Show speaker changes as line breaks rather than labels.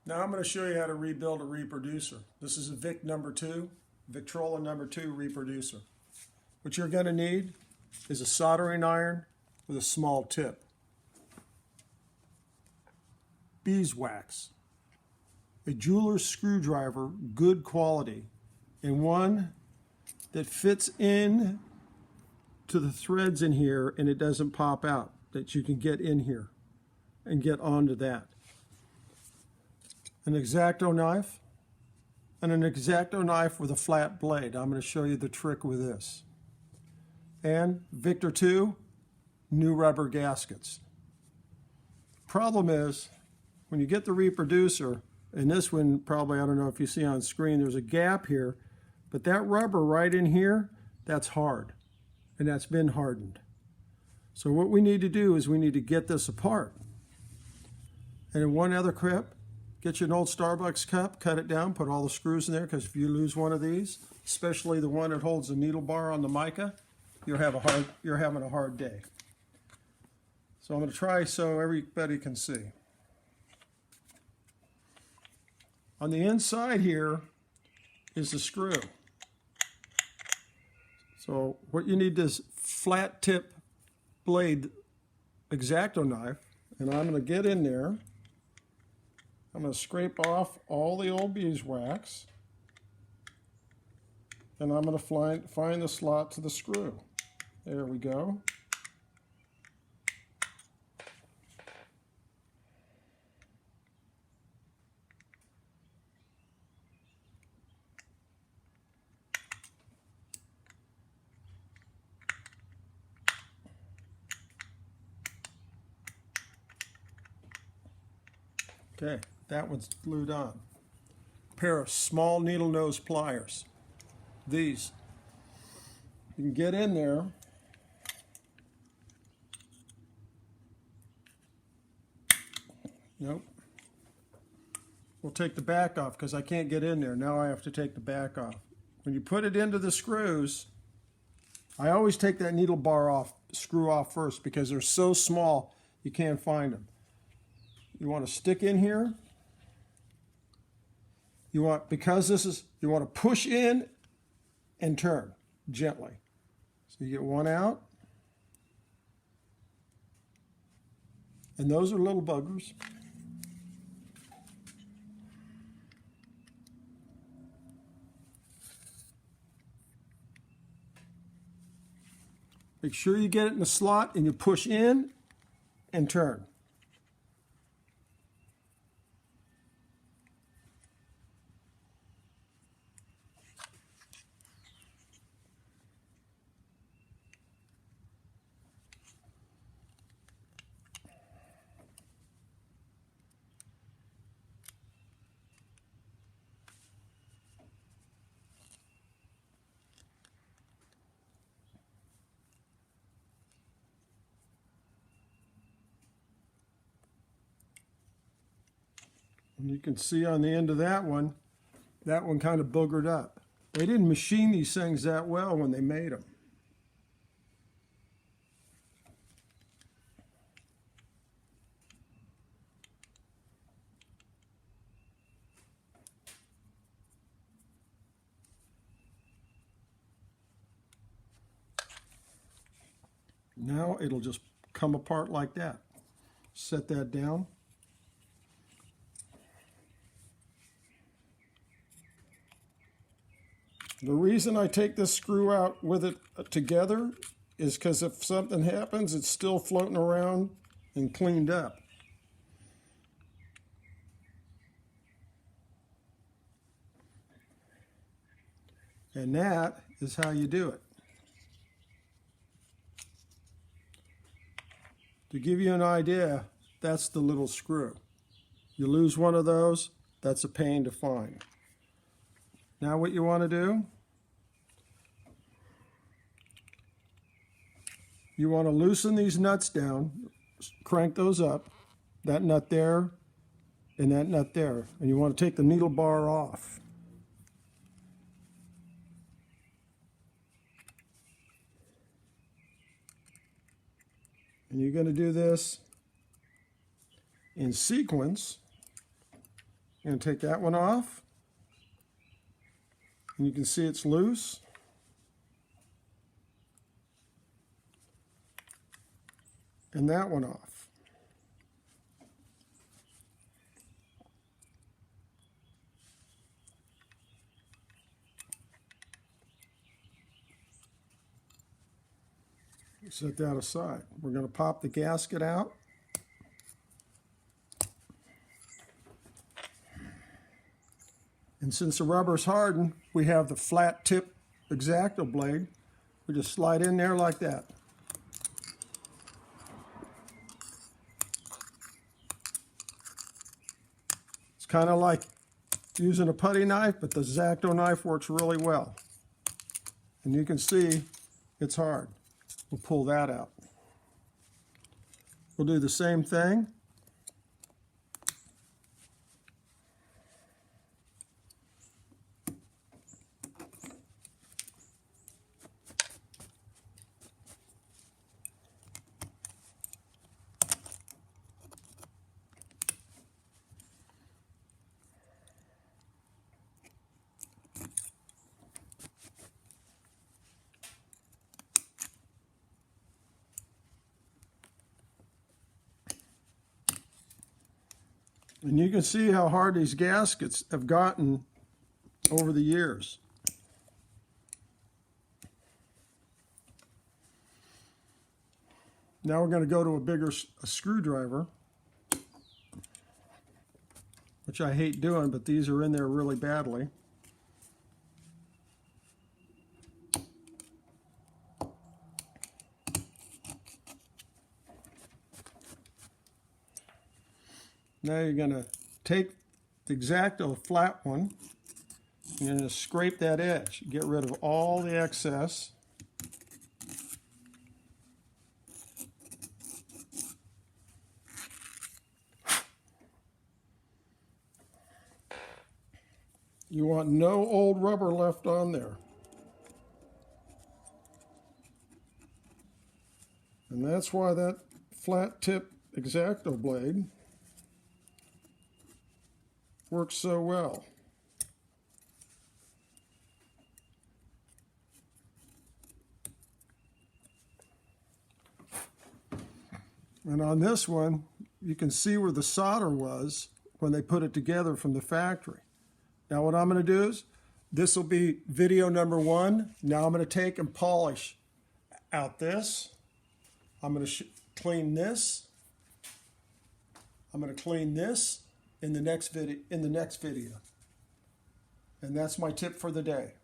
Now I'm going to show you how to rebuild a reproducer. This is a Vic number 2, Victrola number 2 reproducer. What you're going to need is a soldering iron with a small tip, beeswax, a jeweler's screwdriver, good quality, and one that fits in to the threads in here and it doesn't pop out, that you can get in here and get onto that. An X-Acto knife, and an X-Acto knife with a flat blade. I'm going to show you the trick with this. And Victor 2, new rubber gaskets. Problem is, when you get the reproducer, and this one probably, I don't know if you see on screen, there's a gap here, but that rubber right in here, that's hard, and that's been hardened. So what we need to do is we need to get this apart. And in one other clip, get you an old Starbucks cup, cut it down, put all the screws in there, because if you lose one of these, especially the one that holds the needle bar on the mica, you're having a hard day. So I'm going to try so everybody can see. On the inside here is the screw. So what you need is flat tip blade X-Acto knife, and I'm going to get in there. I'm going to scrape off all the old beeswax, and I'm going to find the slot to the screw. There we go. Okay, that one's glued on. A pair of small needle nose pliers. These. You can get in there. Nope. We'll take the back off because I can't get in there. Now I have to take the back off. When you put it into the screws, I always take that needle bar off, screw off first, because they're so small you can't find them. You want to stick in here. You want to push in and turn gently. So you get one out. And those are little buggers. Make sure you get it in the slot and you push in and turn. And you can see on the end of that one kind of boogered up. They didn't machine these things that well when they made them. Now it'll just come apart like that. Set that down. The reason I take this screw out with it together is because if something happens, it's still floating around and cleaned up. And that is how you do it. To give you an idea, that's the little screw. You lose one of those, that's a pain to find. Now what you want to do, you want to loosen these nuts down, crank those up, that nut there and that nut there, and you want to take the needle bar off. And you're going to do this in sequence I'm going to take that one off. And you can see it's loose. And that one off. Set that aside. We're going to pop the gasket out. And since the rubber's hardened, we have the flat tip X-Acto blade. We just slide in there like that. It's kind of like using a putty knife, but the X-Acto knife works really well. And you can see it's hard. We'll pull that out. We'll do the same thing. And you can see how hard these gaskets have gotten over the years. Now we're going to go to a bigger screwdriver, which I hate doing, but these are in there really badly. Now you're going to take the X-Acto flat one, and you're going to scrape that edge, get rid of all the excess. You want no old rubber left on there. And that's why that flat tip X-Acto blade works so well. And on this one, you can see where the solder was when they put it together from the factory. Now what I'm going to do is, this will be video number 1. Now I'm going to take and polish out this. I'm going to clean this. I'm going to clean this in the next video. And that's my tip for the day.